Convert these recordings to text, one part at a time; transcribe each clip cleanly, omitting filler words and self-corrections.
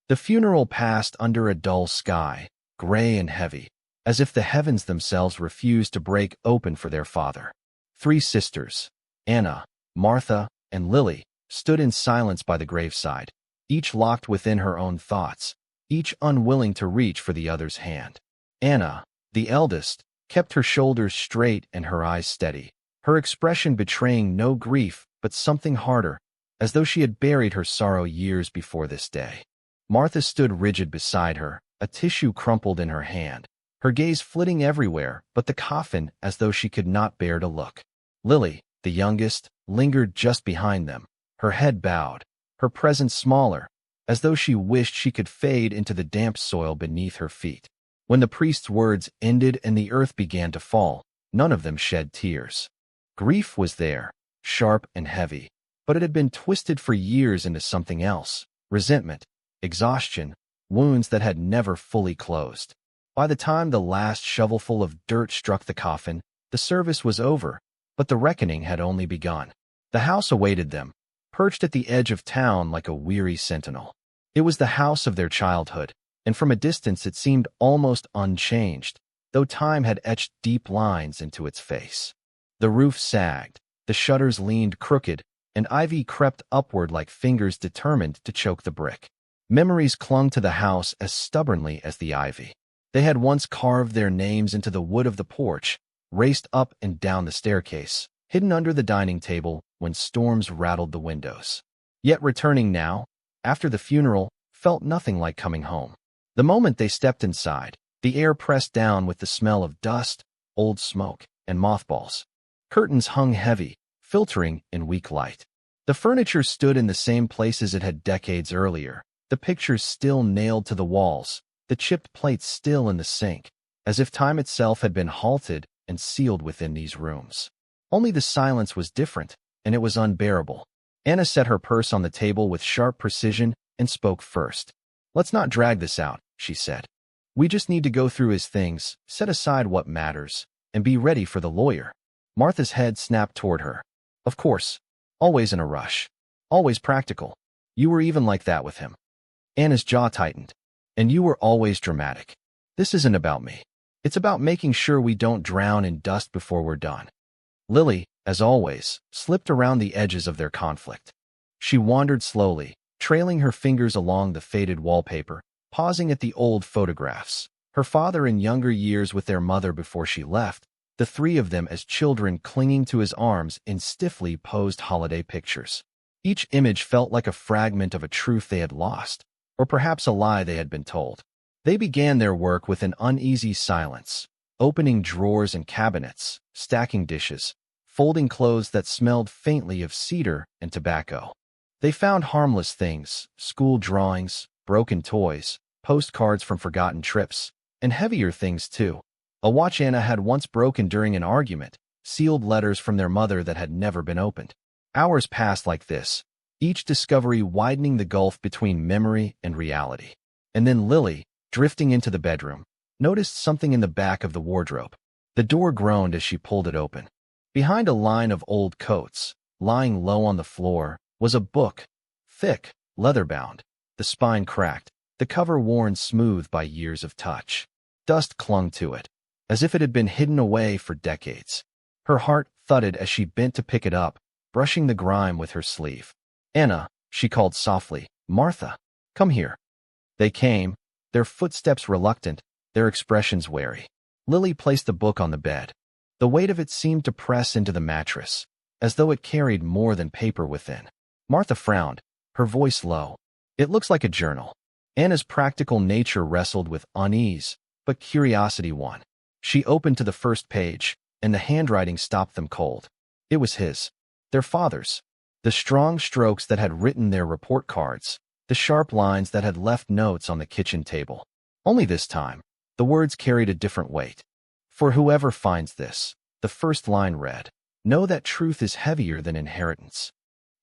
The funeral passed under a dull sky, gray and heavy, as if the heavens themselves refused to break open for their father. Three sisters, Anna, Martha, and Lily, stood in silence by the graveside, each locked within her own thoughts, each unwilling to reach for the other's hand. Anna, the eldest, kept her shoulders straight and her eyes steady, her expression betraying no grief but something harder, as though she had buried her sorrow years before this day. Martha stood rigid beside her, a tissue crumpled in her hand, her gaze flitting everywhere but the coffin as though she could not bear to look. Lily, the youngest, lingered just behind them, her head bowed, her presence smaller, as though she wished she could fade into the damp soil beneath her feet. When the priest's words ended and the earth began to fall, none of them shed tears. Grief was there, sharp and heavy, but it had been twisted for years into something else: resentment, exhaustion, wounds that had never fully closed. By the time the last shovelful of dirt struck the coffin, the service was over, but the reckoning had only begun. The house awaited them, perched at the edge of town like a weary sentinel. It was the house of their childhood, and from a distance it seemed almost unchanged, though time had etched deep lines into its face. The roof sagged, the shutters leaned crooked, and ivy crept upward like fingers determined to choke the brick. Memories clung to the house as stubbornly as the ivy. They had once carved their names into the wood of the porch, raced up and down the staircase, hidden under the dining table when storms rattled the windows. Yet returning now, after the funeral, felt nothing like coming home. The moment they stepped inside, the air pressed down with the smell of dust, old smoke, and mothballs. Curtains hung heavy, filtering in weak light. The furniture stood in the same places it had decades earlier, the pictures still nailed to the walls, the chipped plates still in the sink, as if time itself had been halted and sealed within these rooms. Only the silence was different, and it was unbearable. Anna set her purse on the table with sharp precision and spoke first. "Let's not drag this out," she said. "We just need to go through his things, set aside what matters, and be ready for the lawyer." Martha's head snapped toward her. "Of course. Always in a rush. Always practical. You were even like that with him." Anna's jaw tightened. "And you were always dramatic. This isn't about me. It's about making sure we don't drown in dust before we're done." Lily, as always, slipped around the edges of their conflict. She wandered slowly, trailing her fingers along the faded wallpaper, pausing at the old photographs. Her father in younger years with their mother before she left, the three of them as children clinging to his arms in stiffly posed holiday pictures. Each image felt like a fragment of a truth they had lost, or perhaps a lie they had been told. They began their work with an uneasy silence, opening drawers and cabinets, stacking dishes, folding clothes that smelled faintly of cedar and tobacco. They found harmless things: school drawings, broken toys, postcards from forgotten trips, and heavier things too. A watch Anna had once broken during an argument, sealed letters from their mother that had never been opened. Hours passed like this, each discovery widening the gulf between memory and reality. And then Lily, drifting into the bedroom, noticed something in the back of the wardrobe. The door groaned as she pulled it open. Behind a line of old coats, lying low on the floor, was a book, thick, leather-bound, the spine cracked, the cover worn smooth by years of touch. Dust clung to it, as if it had been hidden away for decades. Her heart thudded as she bent to pick it up, brushing the grime with her sleeve. "Anna," she called softly. "Martha, come here." They came, their footsteps reluctant, their expressions wary. Lily placed the book on the bed. The weight of it seemed to press into the mattress, as though it carried more than paper within. Martha frowned, her voice low. "It looks like a journal." Anna's practical nature wrestled with unease, but curiosity won. She opened to the first page, and the handwriting stopped them cold. It was his, their father's. The strong strokes that had written their report cards, the sharp lines that had left notes on the kitchen table. Only this time, the words carried a different weight. "For whoever finds this," the first line read, "know that truth is heavier than inheritance."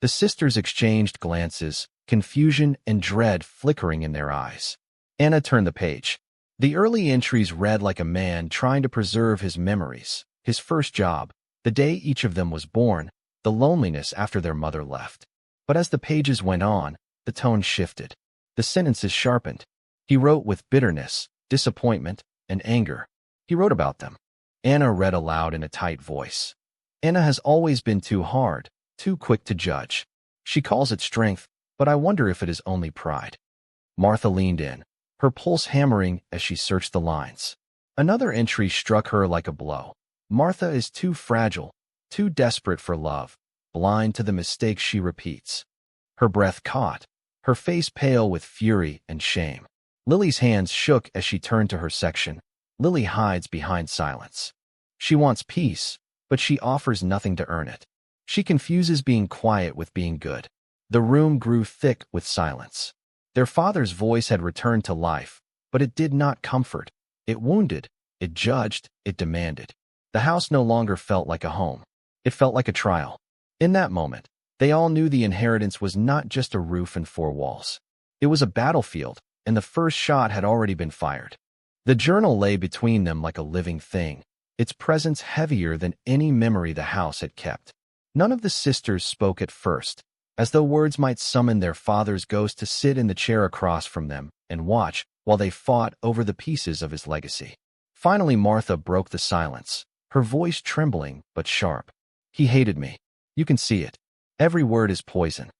The sisters exchanged glances, confusion and dread flickering in their eyes. Anna turned the page. The early entries read like a man trying to preserve his memories, his first job, the day each of them was born, the loneliness after their mother left. But as the pages went on, the tone shifted. The sentences sharpened. He wrote with bitterness, disappointment, and anger. He wrote about them. Anna read aloud in a tight voice. Anna has always been too hard, too quick to judge. She calls it strength, but I wonder if it is only pride. Martha leaned in, her pulse hammering as she searched the lines. Another entry struck her like a blow. Martha is too fragile, too desperate for love, blind to the mistakes she repeats. Her breath caught, her face pale with fury and shame. Lily's hands shook as she turned to her section. Lily hides behind silence. She wants peace, but she offers nothing to earn it. She confuses being quiet with being good. The room grew thick with silence. Their father's voice had returned to life, but it did not comfort. It wounded, it judged, it demanded. The house no longer felt like a home. It felt like a trial. In that moment, they all knew the inheritance was not just a roof and four walls. It was a battlefield, and the first shot had already been fired. The journal lay between them like a living thing, its presence heavier than any memory the house had kept. None of the sisters spoke at first, as though words might summon their father's ghost to sit in the chair across from them and watch while they fought over the pieces of his legacy. Finally, Martha broke the silence, her voice trembling but sharp. He hated me. You can see it. Every word is poison.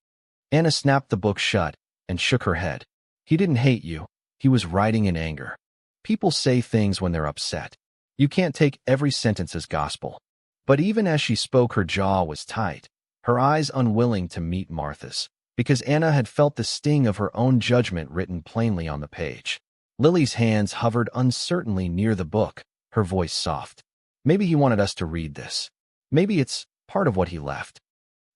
Anna snapped the book shut and shook her head. He didn't hate you. He was writing in anger. People say things when they're upset. You can't take every sentence as gospel. But even as she spoke, her jaw was tight, her eyes unwilling to meet Martha's, because Anna had felt the sting of her own judgment written plainly on the page. Lily's hands hovered uncertainly near the book, her voice soft. Maybe he wanted us to read this. Maybe it's part of what he left.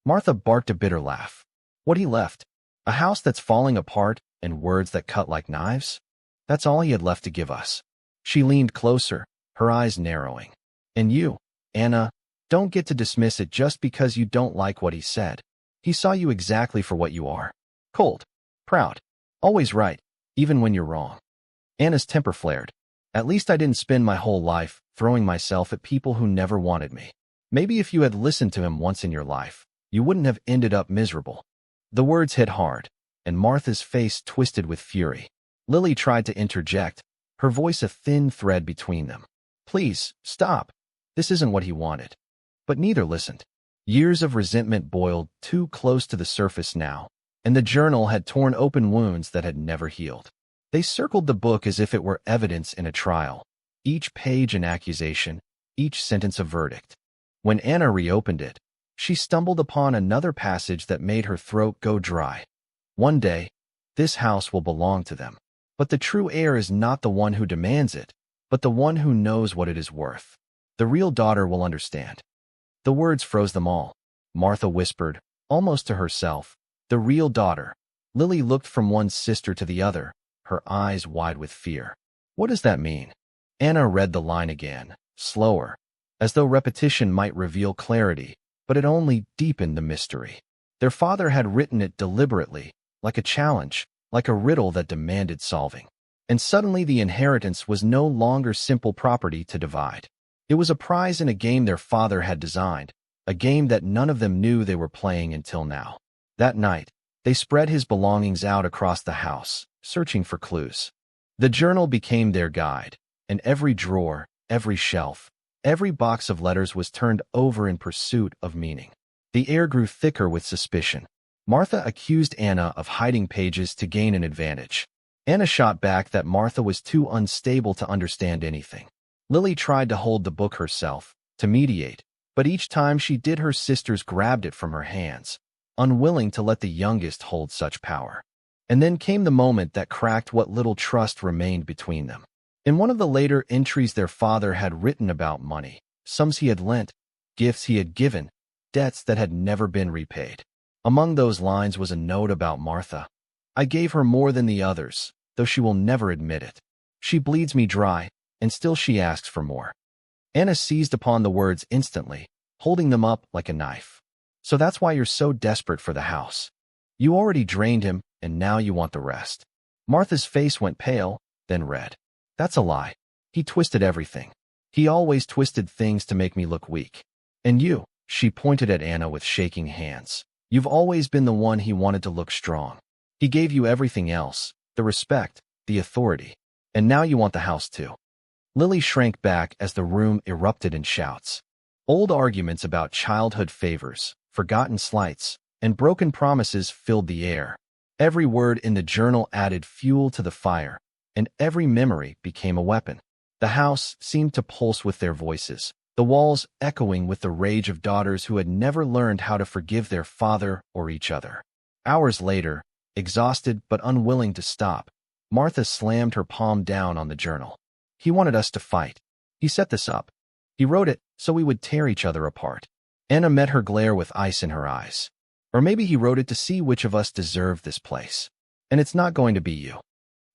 Martha barked a bitter laugh. What he left? A house that's falling apart and words that cut like knives? That's all he had left to give us. She leaned closer, her eyes narrowing. And you, Anna, don't get to dismiss it just because you don't like what he said. He saw you exactly for what you are. Cold, proud, always right, even when you're wrong. Anna's temper flared. At least I didn't spend my whole life throwing myself at people who never wanted me. Maybe if you had listened to him once in your life, you wouldn't have ended up miserable. The words hit hard, and Martha's face twisted with fury. Lily tried to interject, her voice a thin thread between them. Please, stop. This isn't what he wanted. But neither listened. Years of resentment boiled too close to the surface now, and the journal had torn open wounds that had never healed. They circled the book as if it were evidence in a trial, each page an accusation, each sentence a verdict. When Anna reopened it, she stumbled upon another passage that made her throat go dry. One day, this house will belong to them. But the true heir is not the one who demands it, but the one who knows what it is worth. The real daughter will understand. The words froze them all. Martha whispered, almost to herself, the real daughter. Lily looked from one sister to the other, her eyes wide with fear. What does that mean? Anna read the line again, slower, as though repetition might reveal clarity, but it only deepened the mystery. Their father had written it deliberately, like a challenge, like a riddle that demanded solving. And suddenly the inheritance was no longer simple property to divide. It was a prize in a game their father had designed, a game that none of them knew they were playing until now. That night, they spread his belongings out across the house, searching for clues. The journal became their guide, and every drawer, every shelf, every box of letters was turned over in pursuit of meaning. The air grew thicker with suspicion. Martha accused Anna of hiding pages to gain an advantage. Anna shot back that Martha was too unstable to understand anything. Lily tried to hold the book herself, to mediate, but each time she did, her sisters grabbed it from her hands, unwilling to let the youngest hold such power. And then came the moment that cracked what little trust remained between them. In one of the later entries their father had written about money, sums he had lent, gifts he had given, debts that had never been repaid. Among those lines was a note about Martha. I gave her more than the others, though she will never admit it. She bleeds me dry, and still she asks for more. Anna seized upon the words instantly, holding them up like a knife. So that's why you're so desperate for the house. You already drained him, and now you want the rest. Martha's face went pale, then red. That's a lie. He twisted everything. He always twisted things to make me look weak. And you, she pointed at Anna with shaking hands. You've always been the one he wanted to look strong. He gave you everything else, the respect, the authority. And now you want the house too. Lily shrank back as the room erupted in shouts. Old arguments about childhood favors, forgotten slights, and broken promises filled the air. Every word in the journal added fuel to the fire, and every memory became a weapon. The house seemed to pulse with their voices, the walls echoing with the rage of daughters who had never learned how to forgive their father or each other. Hours later, exhausted but unwilling to stop, Martha slammed her palm down on the journal. He wanted us to fight. He set this up. He wrote it so we would tear each other apart. Anna met her glare with ice in her eyes. Or maybe he wrote it to see which of us deserved this place. And it's not going to be you.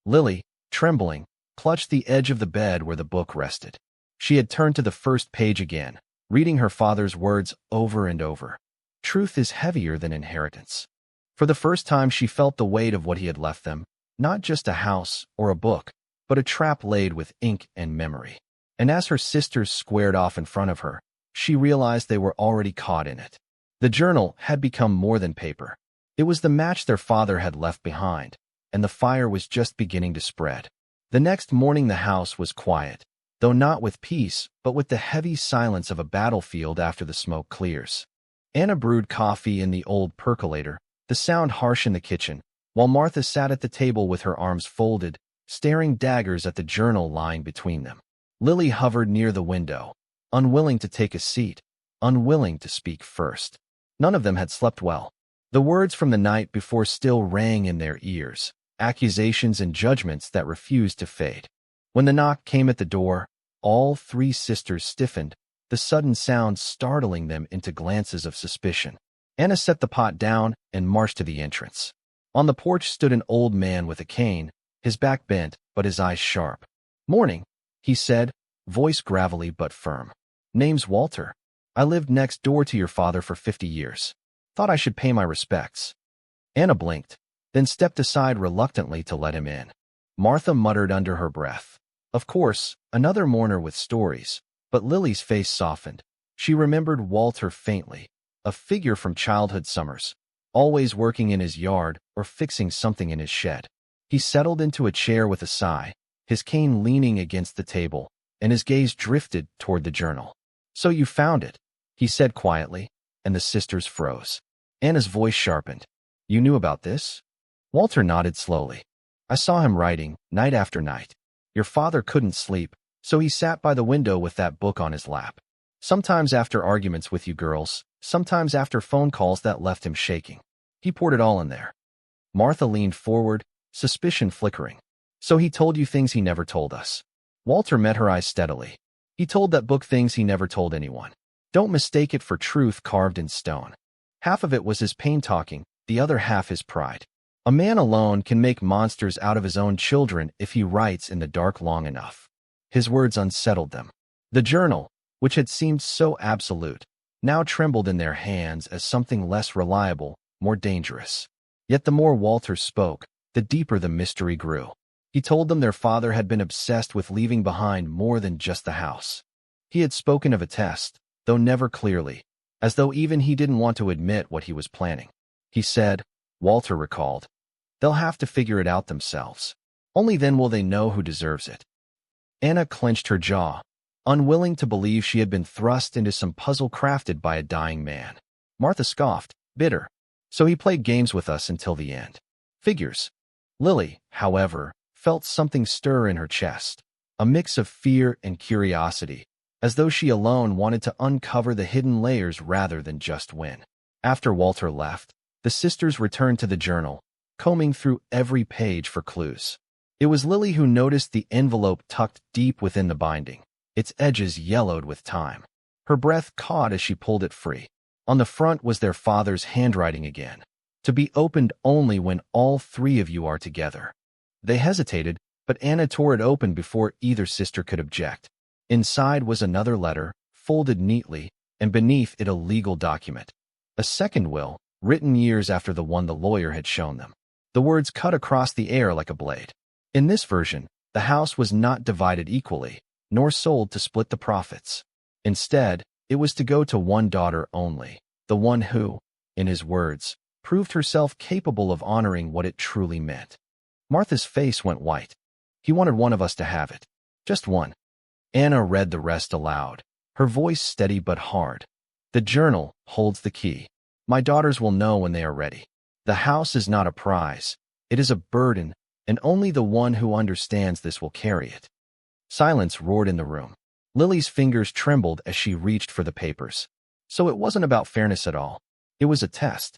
Lily, trembling, clutched the edge of the bed where the book rested. She had turned to the first page again, reading her father's words over and over. Truth is heavier than inheritance. For the first time she felt the weight of what he had left them, not just a house or a book, but a trap laid with ink and memory. And as her sisters squared off in front of her, she realized they were already caught in it. The journal had become more than paper. It was the match their father had left behind, and the fire was just beginning to spread. The next morning the house was quiet, though not with peace, but with the heavy silence of a battlefield after the smoke clears. Anna brewed coffee in the old percolator, the sound harsh in the kitchen, while Martha sat at the table with her arms folded, staring daggers at the journal lying between them. Lily hovered near the window, unwilling to take a seat, unwilling to speak first. None of them had slept well. The words from the night before still rang in their ears, accusations and judgments that refused to fade. When the knock came at the door, all three sisters stiffened, the sudden sound startling them into glances of suspicion. Anna set the pot down and marched to the entrance. On the porch stood an old man with a cane, his back bent, but his eyes sharp. "Morning," he said, voice gravelly but firm. "Name's Walter. I lived next door to your father for 50 years. Thought I should pay my respects." Anna blinked, then stepped aside reluctantly to let him in. Martha muttered under her breath. Of course, another mourner with stories, but Lily's face softened. She remembered Walter faintly, a figure from childhood summers, always working in his yard or fixing something in his shed. He settled into a chair with a sigh, his cane leaning against the table, and his gaze drifted toward the journal. "So you found it," he said quietly, and the sisters froze. Anna's voice sharpened. "You knew about this?" Walter nodded slowly. "I saw him writing, night after night. Your father couldn't sleep, so he sat by the window with that book on his lap. Sometimes after arguments with you girls, sometimes after phone calls that left him shaking. He poured it all in there." Martha leaned forward, suspicion flickering. "So he told you things he never told us." Walter met her eyes steadily. "He told that book things he never told anyone. Don't mistake it for truth carved in stone. Half of it was his pain talking, the other half his pride. A man alone can make monsters out of his own children if he writes in the dark long enough." His words unsettled them. The journal, which had seemed so absolute, now trembled in their hands as something less reliable, more dangerous. Yet the more Walter spoke, the deeper the mystery grew. He told them their father had been obsessed with leaving behind more than just the house. He had spoken of a test, though never clearly, as though even he didn't want to admit what he was planning. He said, Walter recalled, "They'll have to figure it out themselves. Only then will they know who deserves it." Anna clenched her jaw, unwilling to believe she had been thrust into some puzzle crafted by a dying man. Martha scoffed, bitter. "So he played games with us until the end. Figures." Lily, however, felt something stir in her chest, a mix of fear and curiosity, as though she alone wanted to uncover the hidden layers rather than just win. After Walter left, the sisters returned to the journal, combing through every page for clues. It was Lily who noticed the envelope tucked deep within the binding, its edges yellowed with time. Her breath caught as she pulled it free. On the front was their father's handwriting again, to be opened only when all three of you are together. They hesitated, but Anna tore it open before either sister could object. Inside was another letter, folded neatly, and beneath it a legal document. A second will, written years after the one the lawyer had shown them. The words cut across the air like a blade. In this version, the house was not divided equally, nor sold to split the profits. Instead, it was to go to one daughter only, the one who, in his words, proved herself capable of honoring what it truly meant. Martha's face went white. He wanted one of us to have it. Just one. Anna read the rest aloud, her voice steady but hard. The journal holds the key. My daughters will know when they are ready. The house is not a prize. It is a burden, and only the one who understands this will carry it. Silence roared in the room. Lily's fingers trembled as she reached for the papers. So it wasn't about fairness at all. It was a test.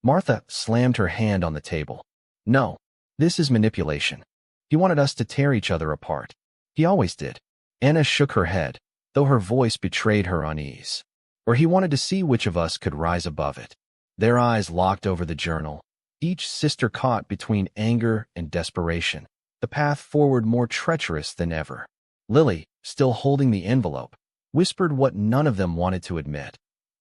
Martha slammed her hand on the table. No, this is manipulation. He wanted us to tear each other apart. He always did. Anna shook her head, though her voice betrayed her unease. Or he wanted to see which of us could rise above it. Their eyes locked over the journal, each sister caught between anger and desperation, the path forward more treacherous than ever. Lily, still holding the envelope, whispered what none of them wanted to admit.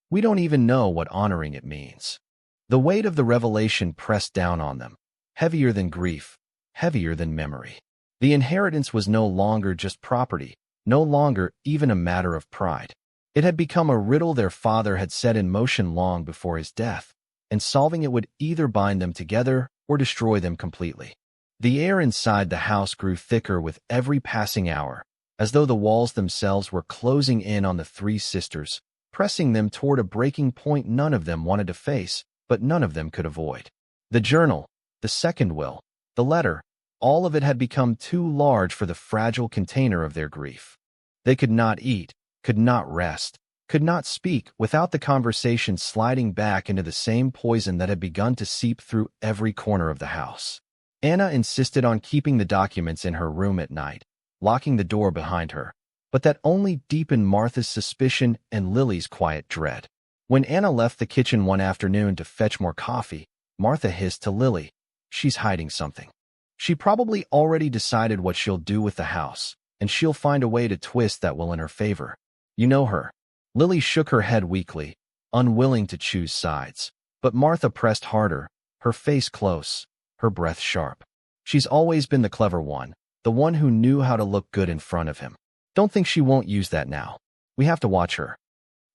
We don't even know what honoring it means. The weight of the revelation pressed down on them, heavier than grief, heavier than memory. The inheritance was no longer just property, no longer even a matter of pride. It had become a riddle their father had set in motion long before his death, and solving it would either bind them together or destroy them completely. The air inside the house grew thicker with every passing hour, as though the walls themselves were closing in on the three sisters, pressing them toward a breaking point none of them wanted to face, but none of them could avoid. The journal, the second will, the letter, all of it had become too large for the fragile container of their grief. They could not eat, could not rest, could not speak without the conversation sliding back into the same poison that had begun to seep through every corner of the house. Anna insisted on keeping the documents in her room at night, locking the door behind her, but that only deepened Martha's suspicion and Lily's quiet dread. When Anna left the kitchen one afternoon to fetch more coffee, Martha hissed to Lily, "She's hiding something. She probably already decided what she'll do with the house, and she'll find a way to twist that will in her favor. You know her." Lily shook her head weakly, unwilling to choose sides. But Martha pressed harder, her face close, her breath sharp. "She's always been the clever one, the one who knew how to look good in front of him. Don't think she won't use that now. We have to watch her."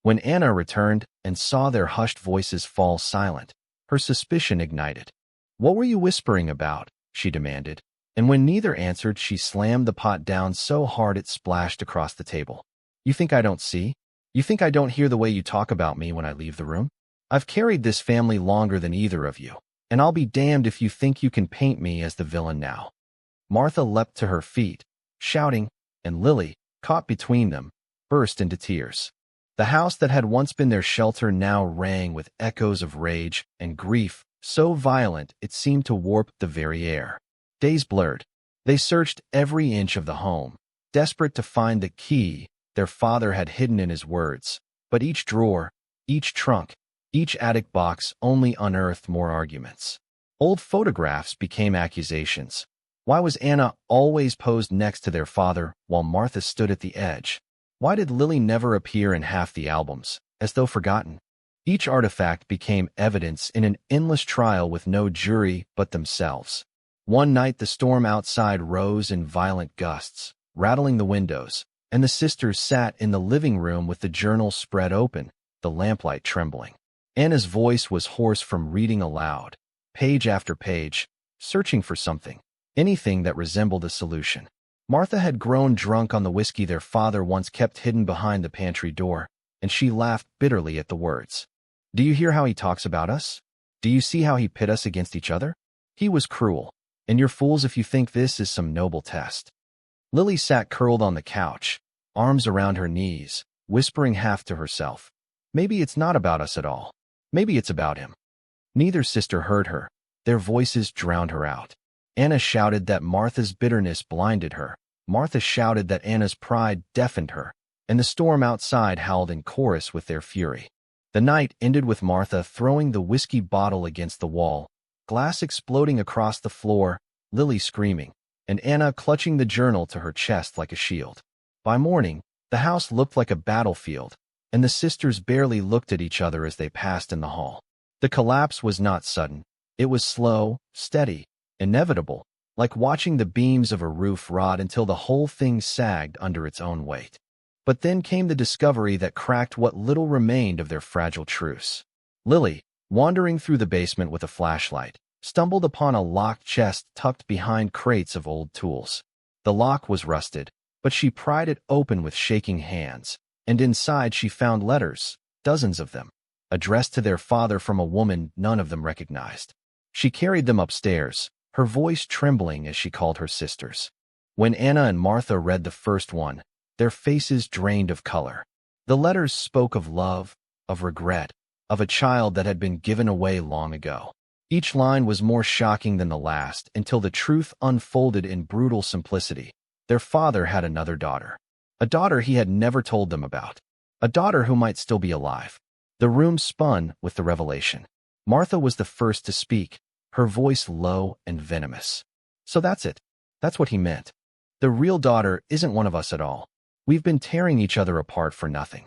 When Anna returned and saw their hushed voices fall silent, her suspicion ignited. "What were you whispering about?" she demanded. And when neither answered, she slammed the pot down so hard it splashed across the table. "You think I don't see? You think I don't hear the way you talk about me when I leave the room? I've carried this family longer than either of you, and I'll be damned if you think you can paint me as the villain now." Martha leapt to her feet, shouting, and Lily, caught between them, burst into tears. The house that had once been their shelter now rang with echoes of rage and grief, so violent it seemed to warp the very air. Days blurred. They searched every inch of the home, desperate to find the key their father had hidden in his words, but each drawer, each trunk, each attic box only unearthed more arguments. Old photographs became accusations. Why was Anna always posed next to their father while Martha stood at the edge? Why did Lily never appear in half the albums, as though forgotten? Each artifact became evidence in an endless trial with no jury but themselves. One night the storm outside rose in violent gusts, rattling the windows, and the sisters sat in the living room with the journal spread open, the lamplight trembling. Anna's voice was hoarse from reading aloud, page after page, searching for something, anything that resembled a solution. Martha had grown drunk on the whiskey their father once kept hidden behind the pantry door, and she laughed bitterly at the words. "Do you hear how he talks about us? Do you see how he pit us against each other? He was cruel, and you're fools if you think this is some noble test." Lily sat curled on the couch, arms around her knees, whispering half to herself, "Maybe it's not about us at all. Maybe it's about him." Neither sister heard her. Their voices drowned her out. Anna shouted that Martha's bitterness blinded her. Martha shouted that Anna's pride deafened her, and the storm outside howled in chorus with their fury. The night ended with Martha throwing the whiskey bottle against the wall, glass exploding across the floor, Lily screaming, and Anna clutching the journal to her chest like a shield. By morning, the house looked like a battlefield, and the sisters barely looked at each other as they passed in the hall. The collapse was not sudden. It was slow, steady, inevitable, like watching the beams of a roof rot until the whole thing sagged under its own weight. But then came the discovery that cracked what little remained of their fragile truce. Lily, wandering through the basement with a flashlight, stumbled upon a locked chest tucked behind crates of old tools. The lock was rusted, but she pried it open with shaking hands, and inside she found letters, dozens of them, addressed to their father from a woman none of them recognized. She carried them upstairs, her voice trembling as she called her sisters. When Anna and Martha read the first one, their faces drained of color. The letters spoke of love, of regret, of a child that had been given away long ago. Each line was more shocking than the last until the truth unfolded in brutal simplicity. Their father had another daughter. A daughter he had never told them about. A daughter who might still be alive. The room spun with the revelation. Martha was the first to speak, her voice low and venomous. So that's it. That's what he meant. The real daughter isn't one of us at all. We've been tearing each other apart for nothing.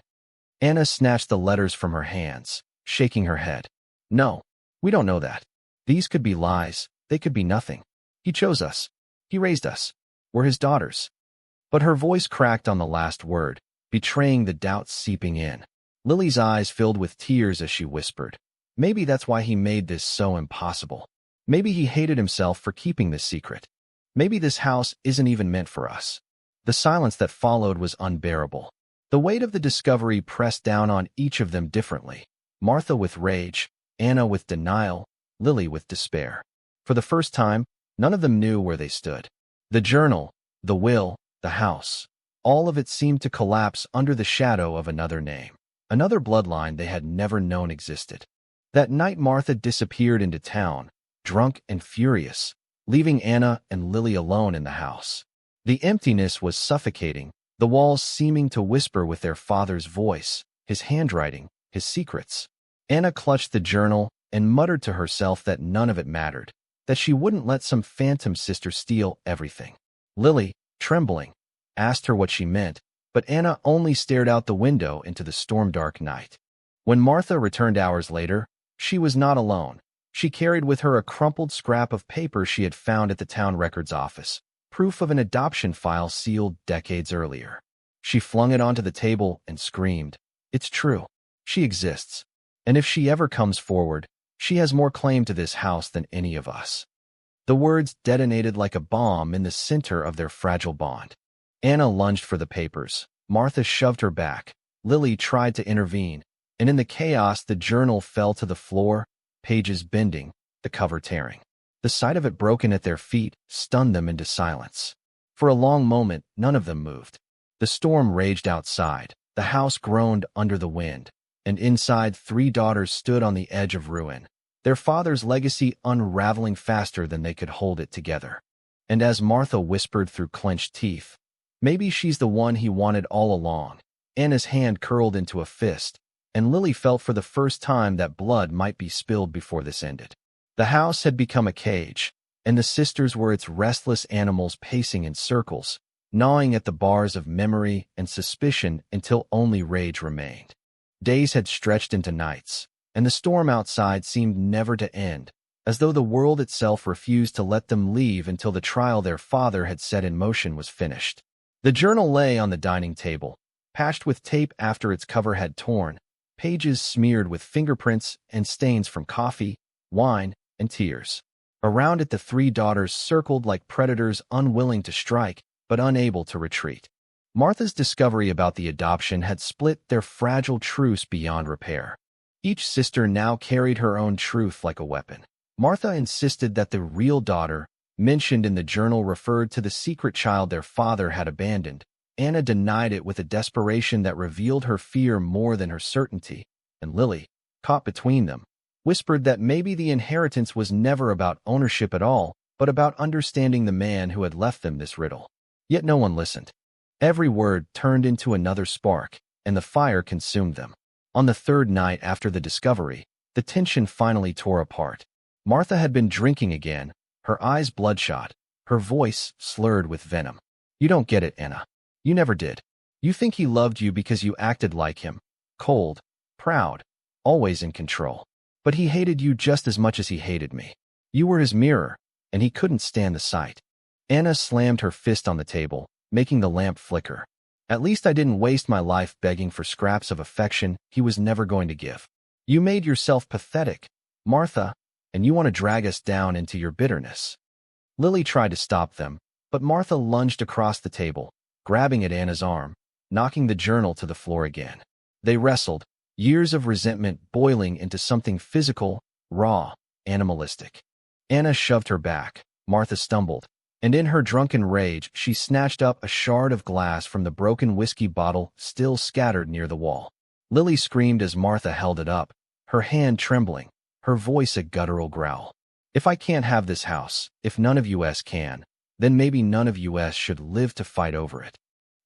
Anna snatched the letters from her hands, shaking her head. No, we don't know that. These could be lies. They could be nothing. He chose us. He raised us. We're his daughters. But her voice cracked on the last word, betraying the doubts seeping in. Lily's eyes filled with tears as she whispered, maybe that's why he made this so impossible. Maybe he hated himself for keeping this secret. Maybe this house isn't even meant for us. The silence that followed was unbearable. The weight of the discovery pressed down on each of them differently. Martha with rage, Anna with denial, Lily with despair. For the first time, none of them knew where they stood. The journal, the will, the house, all of it seemed to collapse under the shadow of another name, another bloodline they had never known existed. That night Martha disappeared into town, drunk and furious, leaving Anna and Lily alone in the house. The emptiness was suffocating, the walls seeming to whisper with their father's voice, his handwriting, his secrets. Anna clutched the journal and muttered to herself that none of it mattered, that she wouldn't let some phantom sister steal everything. Lily, trembling, asked her what she meant, but Anna only stared out the window into the storm-dark night. When Martha returned hours later, she was not alone. She carried with her a crumpled scrap of paper she had found at the town records office, proof of an adoption file sealed decades earlier. She flung it onto the table and screamed, "It's true. She exists. And if she ever comes forward, she has more claim to this house than any of us." The words detonated like a bomb in the center of their fragile bond. Anna lunged for the papers. Martha shoved her back. Lily tried to intervene, and in the chaos the journal fell to the floor, pages bending, the cover tearing. The sight of it broken at their feet stunned them into silence. For a long moment, none of them moved. The storm raged outside. The house groaned under the wind, and inside 3 daughters stood on the edge of ruin, their father's legacy unraveling faster than they could hold it together. And as Martha whispered through clenched teeth, "Maybe she's the one he wanted all along," Anna's hand curled into a fist, and Lily felt for the first time that blood might be spilled before this ended. The house had become a cage, and the sisters were its restless animals pacing in circles, gnawing at the bars of memory and suspicion until only rage remained. Days had stretched into nights, and the storm outside seemed never to end, as though the world itself refused to let them leave until the trial their father had set in motion was finished. The journal lay on the dining table, patched with tape after its cover had torn, pages smeared with fingerprints and stains from coffee, wine, and tears. Around it the 3 daughters circled like predators, unwilling to strike, but unable to retreat. Martha's discovery about the adoption had split their fragile truce beyond repair. Each sister now carried her own truth like a weapon. Martha insisted that the real daughter, mentioned in the journal, referred to the secret child their father had abandoned. Anna denied it with a desperation that revealed her fear more than her certainty, and Lily, caught between them, whispered that maybe the inheritance was never about ownership at all, but about understanding the man who had left them this riddle. Yet no one listened. Every word turned into another spark, and the fire consumed them. On the 3rd night after the discovery, the tension finally tore apart. Martha had been drinking again, her eyes bloodshot, her voice slurred with venom. "You don't get it, Anna. You never did. You think he loved you because you acted like him, cold, proud, always in control. But he hated you just as much as he hated me. You were his mirror, and he couldn't stand the sight." Anna slammed her fist on the table, making the lamp flicker. "At least I didn't waste my life begging for scraps of affection he was never going to give." You made yourself pathetic, Martha, and you want to drag us down into your bitterness. Lily tried to stop them, but Martha lunged across the table, grabbing at Anna's arm, knocking the journal to the floor again. They wrestled, years of resentment boiling into something physical, raw, animalistic. Anna shoved her back. Martha stumbled, and in her drunken rage she snatched up a shard of glass from the broken whiskey bottle still scattered near the wall. Lily screamed as Martha held it up, her hand trembling, her voice a guttural growl. If I can't have this house, if none of us can, then maybe none of us should live to fight over it.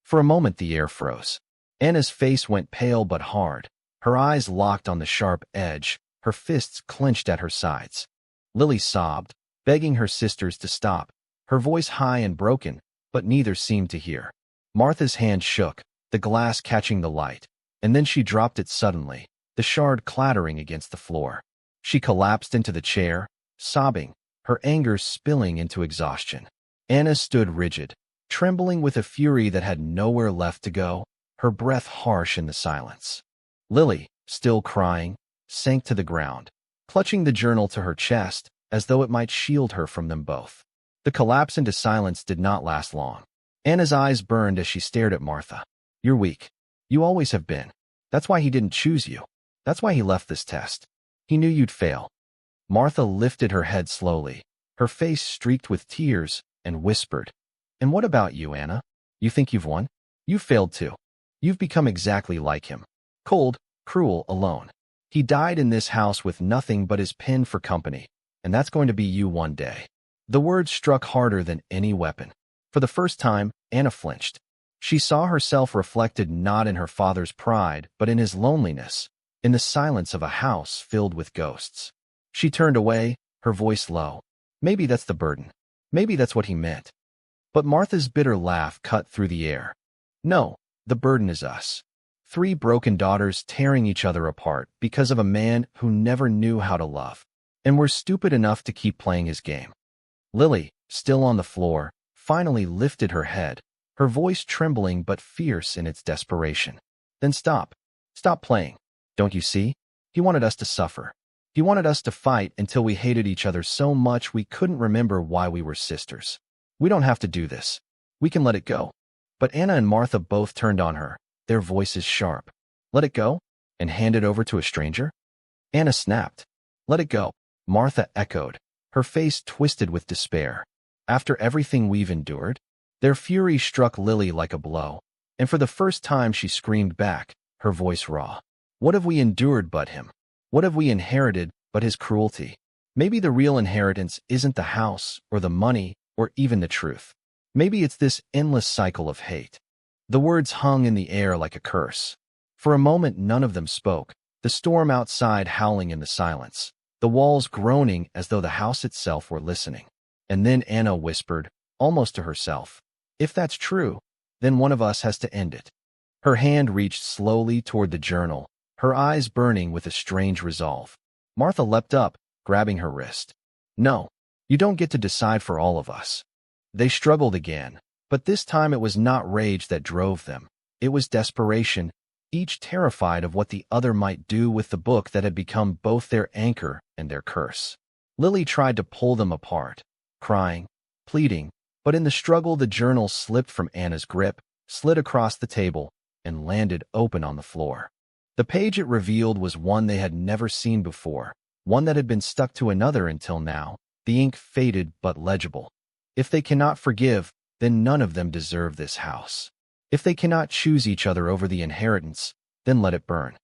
For a moment the air froze. Anna's face went pale but hard, her eyes locked on the sharp edge, her fists clenched at her sides. Lily sobbed, begging her sisters to stop, her voice high and broken, but neither seemed to hear. Martha's hand shook, the glass catching the light, and then she dropped it suddenly, the shard clattering against the floor. She collapsed into the chair, sobbing, her anger spilling into exhaustion. Anna stood rigid, trembling with a fury that had nowhere left to go, her breath harsh in the silence. Lily, still crying, sank to the ground, clutching the journal to her chest as though it might shield her from them both. The collapse into silence did not last long. Anna's eyes burned as she stared at Martha. You're weak. You always have been. That's why he didn't choose you. That's why he left this test. He knew you'd fail. Martha lifted her head slowly, her face streaked with tears, and whispered, And what about you, Anna? You think you've won? You've failed too. You've become exactly like him. Cold, cruel, alone. He died in this house with nothing but his pen for company, and that's going to be you one day. The words struck harder than any weapon. For the first time, Anna flinched. She saw herself reflected not in her father's pride, but in his loneliness, in the silence of a house filled with ghosts. She turned away, her voice low. Maybe that's the burden. Maybe that's what he meant. But Martha's bitter laugh cut through the air. No, the burden is us. 3 broken daughters tearing each other apart because of a man who never knew how to love, and were stupid enough to keep playing his game. Lily, still on the floor, finally lifted her head, her voice trembling but fierce in its desperation. Then stop. Stop playing. Don't you see? He wanted us to suffer. He wanted us to fight until we hated each other so much we couldn't remember why we were sisters. We don't have to do this. We can let it go. But Anna and Martha both turned on her, their voices sharp. Let it go? And hand it over to a stranger? Anna snapped. Let it go. Martha echoed, her face twisted with despair. After everything we've endured? Their fury struck Lily like a blow, and for the first time she screamed back, her voice raw. What have we endured but him? What have we inherited but his cruelty? Maybe the real inheritance isn't the house or the money or even the truth. Maybe it's this endless cycle of hate. The words hung in the air like a curse. For a moment none of them spoke, the storm outside howling in the silence, the walls groaning as though the house itself were listening. And then Anna whispered, almost to herself, If that's true, then one of us has to end it. Her hand reached slowly toward the journal, her eyes burning with a strange resolve. Martha leapt up, grabbing her wrist. No, you don't get to decide for all of us. They struggled again, but this time it was not rage that drove them. It was desperation, each terrified of what the other might do with the book that had become both their anchor and their curse. Lily tried to pull them apart, crying, pleading, but in the struggle the journal slipped from Anna's grip, slid across the table, and landed open on the floor. The page it revealed was one they had never seen before, one that had been stuck to another until now, the ink faded but legible. If they cannot forgive, then none of them deserve this house. If they cannot choose each other over the inheritance, then let it burn.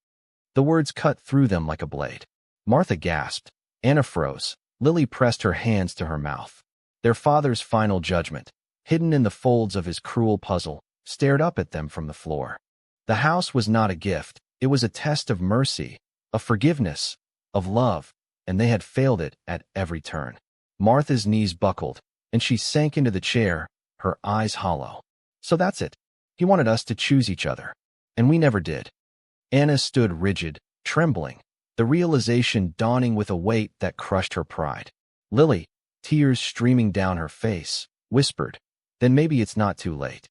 The words cut through them like a blade. Martha gasped. Anna froze. Lily pressed her hands to her mouth. Their father's final judgment, hidden in the folds of his cruel puzzle, stared up at them from the floor. The house was not a gift, it was a test of mercy, of forgiveness, of love, and they had failed it at every turn. Martha's knees buckled, and she sank into the chair, her eyes hollow. So that's it. He wanted us to choose each other, and we never did. Anna stood rigid, trembling, the realization dawning with a weight that crushed her pride. Lily, tears streaming down her face, whispered, Then maybe it's not too late.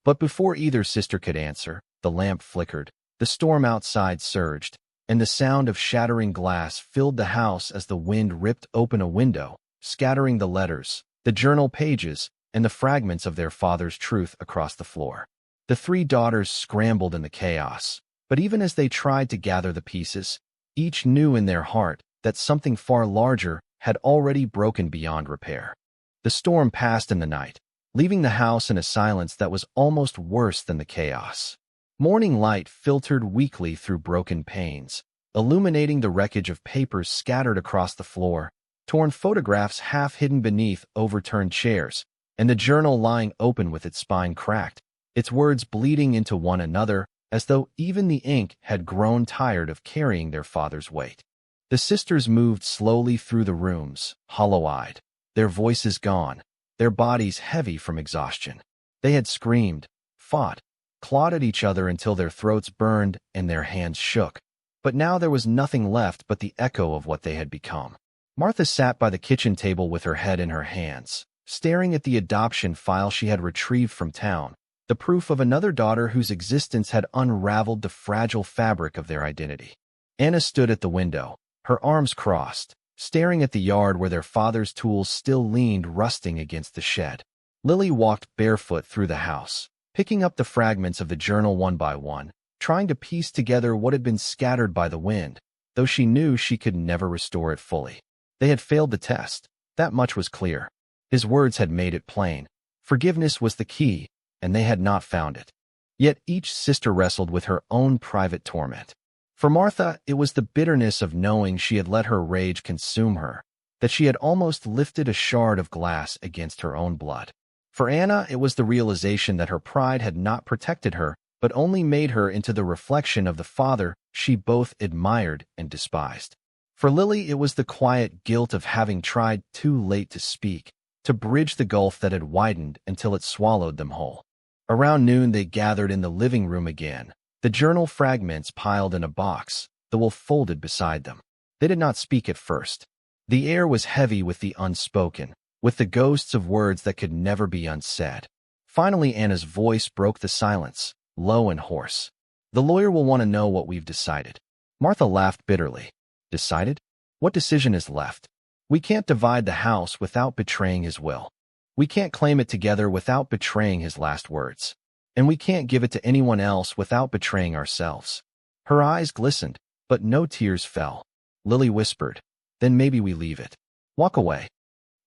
But before either sister could answer, the lamp flickered, the storm outside surged, and the sound of shattering glass filled the house as the wind ripped open a window, scattering the letters, the journal pages, and the fragments of their father's truth across the floor. The three daughters scrambled in the chaos, but even as they tried to gather the pieces, each knew in their heart that something far larger had already broken beyond repair. The storm passed in the night, leaving the house in a silence that was almost worse than the chaos. Morning light filtered weakly through broken panes, illuminating the wreckage of papers scattered across the floor, torn photographs half hidden beneath overturned chairs, and the journal lying open with its spine cracked, its words bleeding into one another as though even the ink had grown tired of carrying their father's weight. The sisters moved slowly through the rooms, hollow-eyed, their voices gone, their bodies heavy from exhaustion. They had screamed, fought, clawed at each other until their throats burned and their hands shook, but now there was nothing left but the echo of what they had become. Martha sat by the kitchen table with her head in her hands, staring at the adoption file she had retrieved from town, the proof of another daughter whose existence had unraveled the fragile fabric of their identity. Anna stood at the window, her arms crossed, staring at the yard where their father's tools still leaned rusting against the shed. Lily walked barefoot through the house, picking up the fragments of the journal one by one, trying to piece together what had been scattered by the wind, though she knew she could never restore it fully. They had failed the test, that much was clear. His words had made it plain. Forgiveness was the key, and they had not found it. Yet each sister wrestled with her own private torment. For Martha, it was the bitterness of knowing she had let her rage consume her, that she had almost lifted a shard of glass against her own blood. For Anna, it was the realization that her pride had not protected her, but only made her into the reflection of the father she both admired and despised. For Lily, it was the quiet guilt of having tried too late to speak, to bridge the gulf that had widened until it swallowed them whole. Around noon they gathered in the living room again, the journal fragments piled in a box, the wolf folded beside them. They did not speak at first. The air was heavy with the unspoken, with the ghosts of words that could never be unsaid. Finally Anna's voice broke the silence, low and hoarse. "The lawyer will want to know what we've decided." Martha laughed bitterly. "Decided? What decision is left? We can't divide the house without betraying his will. We can't claim it together without betraying his last words. And we can't give it to anyone else without betraying ourselves." Her eyes glistened, but no tears fell. Lily whispered, "Then maybe we leave it. Walk away."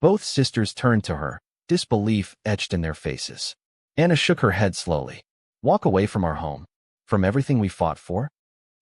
Both sisters turned to her, disbelief etched in their faces. Anna shook her head slowly. "Walk away from our home? From everything we fought for?"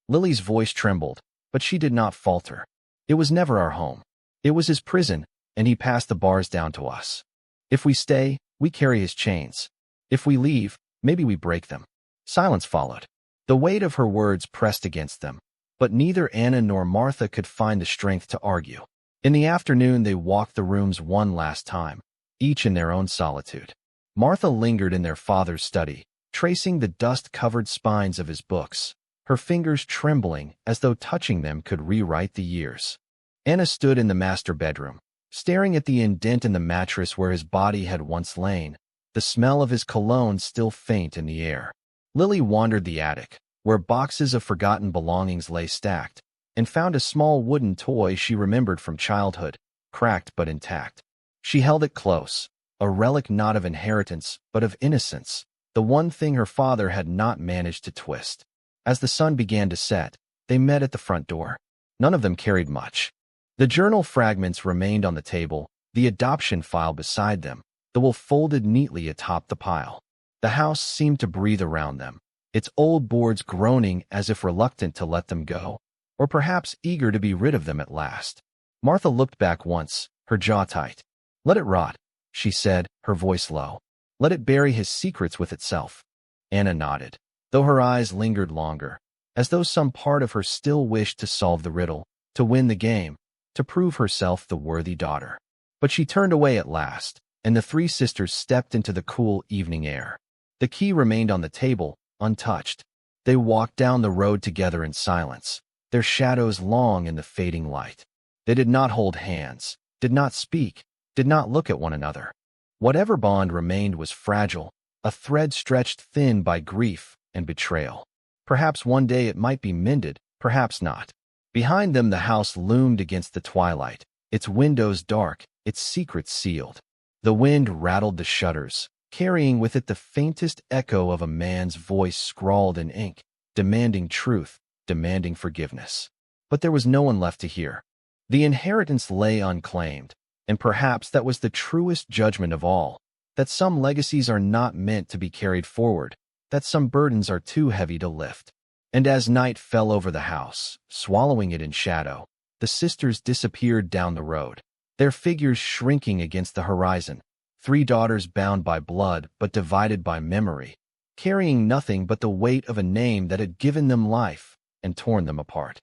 Lily's voice trembled, but she did not falter. "It was never our home. It was his prison, and he passed the bars down to us. If we stay, we carry his chains. If we leave, maybe we break them." Silence followed. The weight of her words pressed against them, but neither Anna nor Martha could find the strength to argue. In the afternoon they walked the rooms one last time, each in their own solitude. Martha lingered in their father's study, tracing the dust-covered spines of his books, her fingers trembling as though touching them could rewrite the years. Anna stood in the master bedroom, staring at the indent in the mattress where his body had once lain, the smell of his cologne still faint in the air. Lily wandered the attic, where boxes of forgotten belongings lay stacked, and found a small wooden toy she remembered from childhood, cracked but intact. She held it close, a relic not of inheritance but of innocence, the one thing her father had not managed to twist. As the sun began to set, they met at the front door. None of them carried much. The journal fragments remained on the table, the adoption file beside them, the will folded neatly atop the pile. The house seemed to breathe around them, its old boards groaning as if reluctant to let them go, or perhaps eager to be rid of them at last. Martha looked back once, her jaw tight. "Let it rot," she said, her voice low. "Let it bury his secrets with itself." Anna nodded, though her eyes lingered longer, as though some part of her still wished to solve the riddle, to win the game, to prove herself the worthy daughter. But she turned away at last, and the three sisters stepped into the cool evening air. The key remained on the table, untouched. They walked down the road together in silence, their shadows long in the fading light. They did not hold hands, did not speak, did not look at one another. Whatever bond remained was fragile, a thread stretched thin by grief and betrayal. Perhaps one day it might be mended, Perhaps not. Behind them the house loomed against the twilight, its windows dark, its secrets sealed. The wind rattled the shutters, carrying with it the faintest echo of a man's voice scrawled in ink, demanding truth, demanding forgiveness. But there was no one left to hear. The inheritance lay unclaimed, and perhaps that was the truest judgment of all, that some legacies are not meant to be carried forward, that some burdens are too heavy to lift. And as night fell over the house, swallowing it in shadow, the sisters disappeared down the road, their figures shrinking against the horizon, 3 daughters bound by blood but divided by memory, carrying nothing but the weight of a name that had given them life and torn them apart.